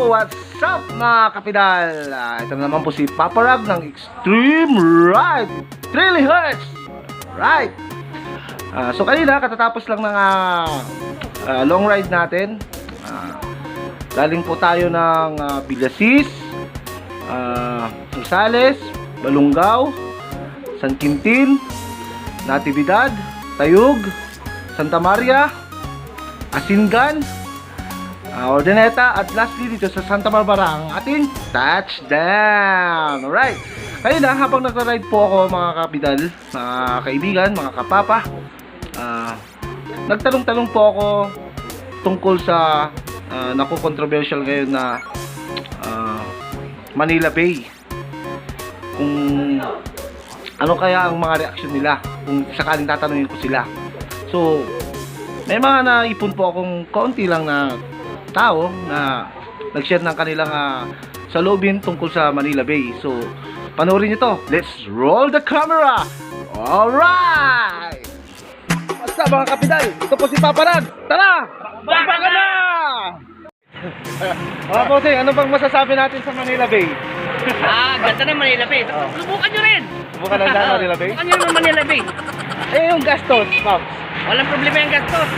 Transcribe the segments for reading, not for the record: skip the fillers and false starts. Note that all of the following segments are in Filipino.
What's up mga kapidal? Ito na naman po si Papa Rag ng Extreme Ride 3 Hertz. Right. So kanina katatapos lang ng long ride natin. Galing po tayo ng Villasis, Rosales, Balungaw, San Quintin, Natividad, Tayug, Santa Maria, Asingan, Ordaneta, at lastly dito sa Santa Barbara ang ating touchdown. Alright, kanina habang nagra-ride po ako mga kapidal, mga kaibigan, mga kapapa, nagtanong-tanong po ako tungkol sa naku-controversial ngayon na Manila Bay. Kung ano kaya ang mga reaksyon nila kung sakaling tatanungin ko sila. So may mga naipon po akong kaunti lang na tao na nag-share ng kanilang saloobin tungkol sa Manila Bay. So, panoorin nyo to. Let's roll the camera! Alright! What's up mga kapidal? Ito po si Papa Rag. Tara! Baka na! Mga bossing, ano bang masasabi natin sa Manila Bay? Ganda ng Manila Bay. Subukan nyo rin! Subukan na dyan Manila Bay? Subukan nyo rin ang Manila Bay. Eh, yung gastos, Pops. Walang problema yung gastos.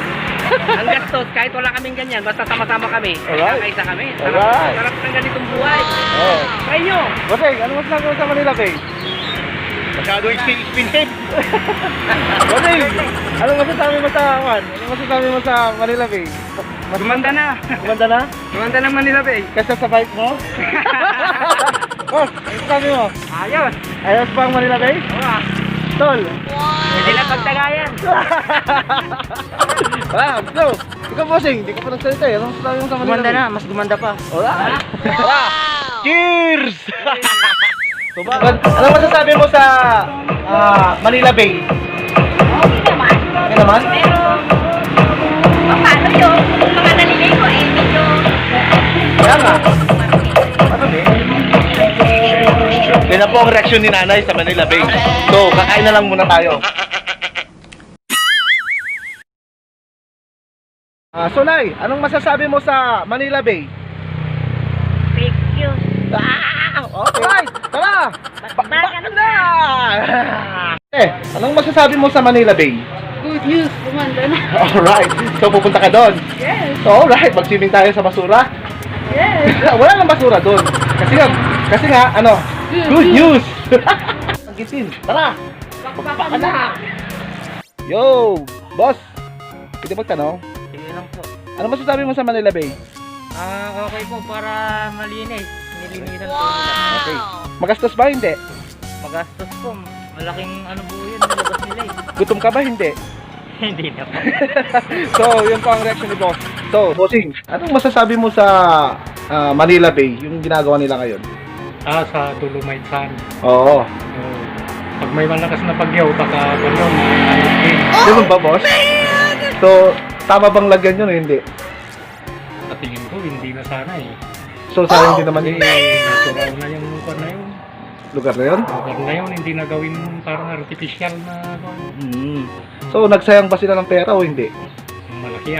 Ang gastos, kahit wala kaming ganyan, basta sama-sama kami. Alright. Kakaisa kami. Alright. Sarap ng ganitong buhay. Oh. Try nyo. Bossing, ano masasabi mo sa Manila Bay? Masyado expensive. Bossing, ano masasabi mo sa Juan? Ano masasabi mo sa Manila Bay? Gumanda na. Gumanda na? Gumanda ng Manila Bay. Kasi sa bike mo? Boss, ano sabi mo? Ayos. Ayos ba ang Manila Bay? Oo. Tol! Hindi na pagtagayan. So, ikaw bossing, hindi ko pa nagsalita eh. Ano sabi mo sa Manila Gumanda Bay? na, mas gumanda pa. Alright! Cheers! So, ano masasabi mo sa Manila Bay? Okay naman. Okay naman? Pero, paano yung mga naliligo eh, medyo... Kaya nga. Ano ba? Yan na po ang reaksyon ni nanay sa Manila Bay. So, kakain na lang muna tayo. So, Nay, anong masasabi mo sa Manila Bay? Fake news. Alright, tara! Baka na! Anong masasabi mo sa Manila Bay? Good news, gumanda na. Alright, so pupunta ka doon? Yes, So, alright, mag-swimming tayo sa basura? yes. Wala nang basura doon. Kasi nga, ano? Good news! Ang gitin, tara! Baka na. Yo! Boss! Pwede magtanong? Sige lang po. Ano masasabi mo sa Manila Bay? Okay po para malinis. Nilinisan po. Okay. Magastos ba? Hindi. Magastos po. Malaking ano po yun, nilabas nila eh. Gutom ka ba? Hindi. Hindi na po. So, yun po ang reaction ni Boss. So, Bossing, anong masasabi mo sa Manila Bay, yung ginagawa nila ngayon? Sa Dolomite Sun. Oo. Pag may malakas na bagyaw, baka balon, ayos din. Ganun ba, Boss? So, tama bang lagyan yun o hindi? Sa tingin ko, hindi na sana eh. So, sayang din naman Kasi yung natural na yung lugar na yun. lugar na yun? Lugar na yun, hindi na gawin parang artificial na So, nagsayang ba sila ng pera o hindi? malaki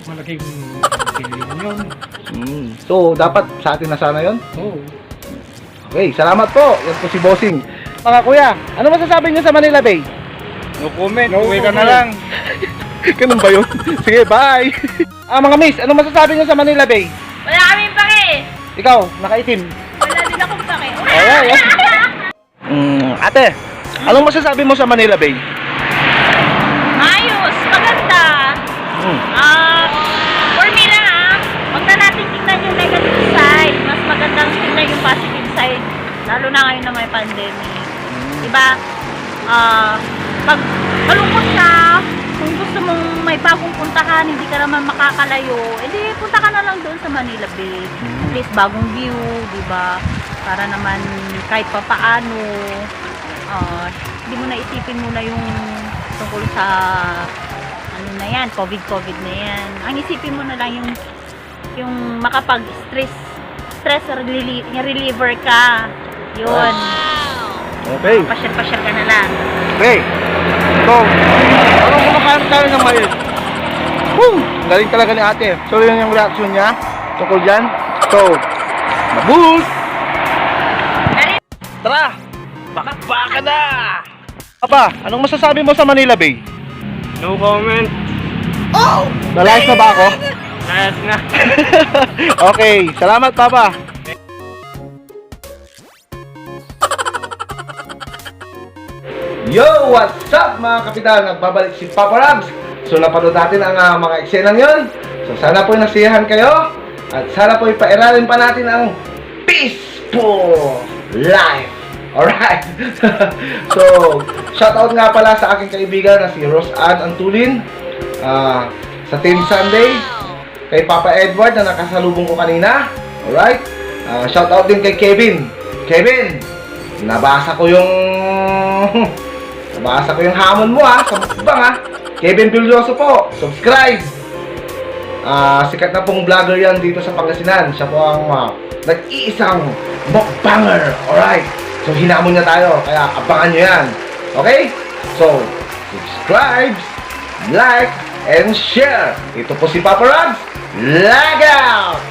malaking bilyon yun. So, dapat sa atin na sana yun? Oo. Okay, salamat po. Yan po si Bossing. Mga kuya, ano masasabi niyo sa Manila Bay? No comment, Uwi ka na lang. Ganun ba yun? Sige, bye! Mga miss, ano masasabi niyo sa Manila Bay? Wala kaming pake. Ikaw, nakaitim. Wala din akong pake. Alright. Ate, anong masasabi mo sa Manila Bay? Ayos, maganda. For me na, huwag na natin tingnan yung negative side. Mas magandang tingnan yung positive side. Lalo na ngayon na may pandemic. Diba? Pag malungkot ka, kung gusto mong may bagong puntahan, hindi ka naman makakalayo, edi punta ka na lang doon sa Manila Bay. At least bagong view, diba? Para naman kahit pa paano, hindi mo na isipin muna yung tungkol sa ano na yan, COVID na yan. Ang isipin mo na lang yung stress reliever ka. Yun. Okay. Pasyal-pasyal ka na lang. Okay. So, anong kumakain tayo ng mais? Woo! Galing talaga ni ate. So, yun yung reaction niya tungkol dyan. So, mabul! Tara! Baka na! Papa, anong masasabi mo sa Manila Bay? No comment. Nalayas na ba ako? Layas na. Okay, salamat Papa. Yo, what's up mga kapitan? Nagbabalik si Papa Rabs. So napanood natin ang mga eksenang yon. So sana po'y nasiyahan kayo. At sana po'y pairalin pa natin ang peaceful life. Alright. So, shoutout nga pala sa aking kaibigan na si Rose Ann Antulin. Sa Team Sunday. Kay Papa Edward na nakasalubong ko kanina. Alright. Shoutout din kay Kevin. Kevin, nabasa ko yung hamon mo sa mukbang Kevin Bilyoso po, subscribe. Sikat na pong vlogger yan dito sa Pangasinan. Siya po ang nag-iisang mukbanger. Alright. So hinamon na tayo, kaya abangan nyo yan. Okay? So, subscribe, like, and share. Ito po si Papa Rabs. Lag out!